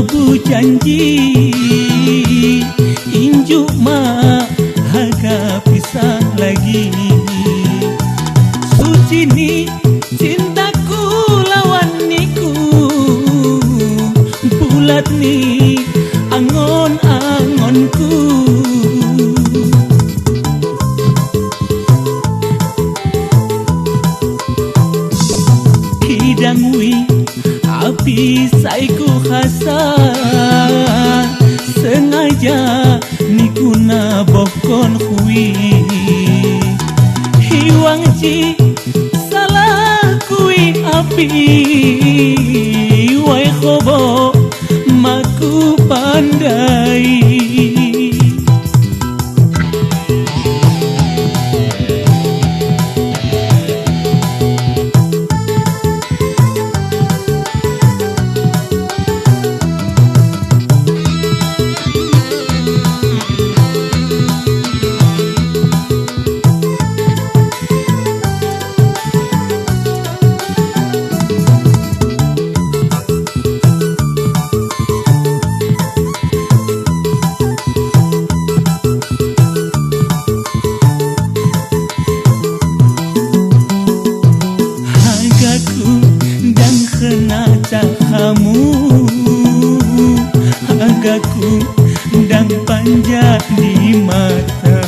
bu janji injuk mah harga pisah lagi. Suci ni cintaku lawan niku, bulat ni angon-angonku. Kidangwi api saiku khasar, sengaja niku na bokon hui. Hiwang ji salah kui api, wai khobo maku pandai. Kamu agaku dan panjat di mata.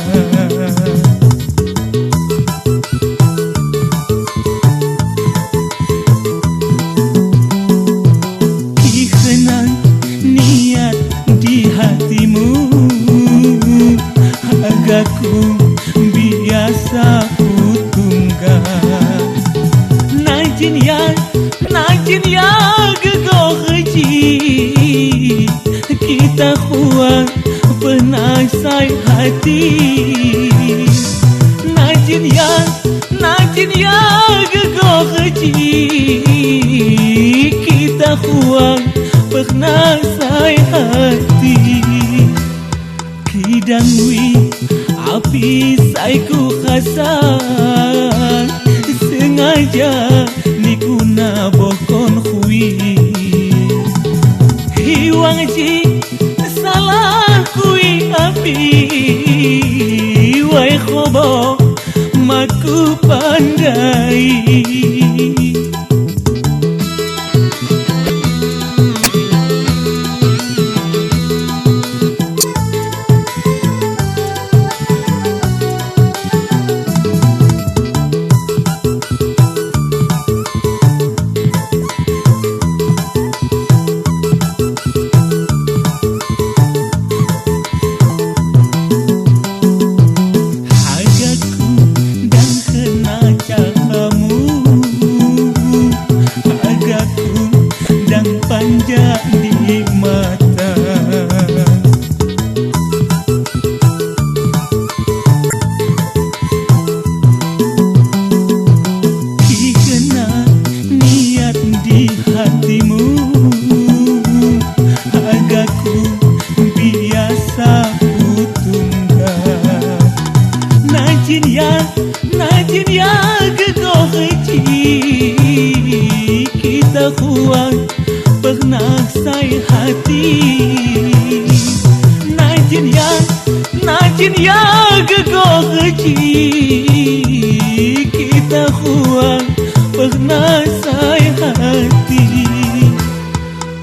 Ikhlas niat di hatimu, agaku biasa kutunggah. Najin ya gegoh ji, kita kuat penasai hati. Najin ya gegoh ji, kita kuat penasai hati. Kidangwi api saiku khasar, sengaja niku na bokon hui. Hiwang ji salah kui api, wai khobo maku pandai. Panjat di mata. Kikena niat di hatimu, agaku biasa kutunggah. Najin ya gegoh ji, kita kuat pernah say hati. Najin ya gegoh ji, kita kuat pernah say hati.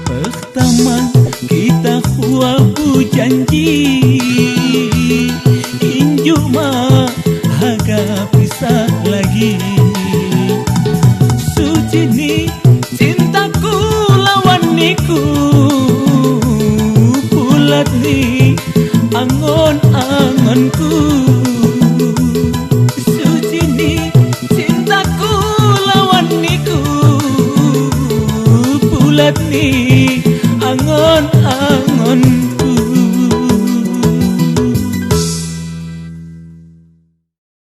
Pertama kita kuat bu janji, injuk mah harga pisah lagi. Suci ni cintaku lawan niku, bulat ni angon-angonku. Suci ni cintaku lawan niku, bulat ni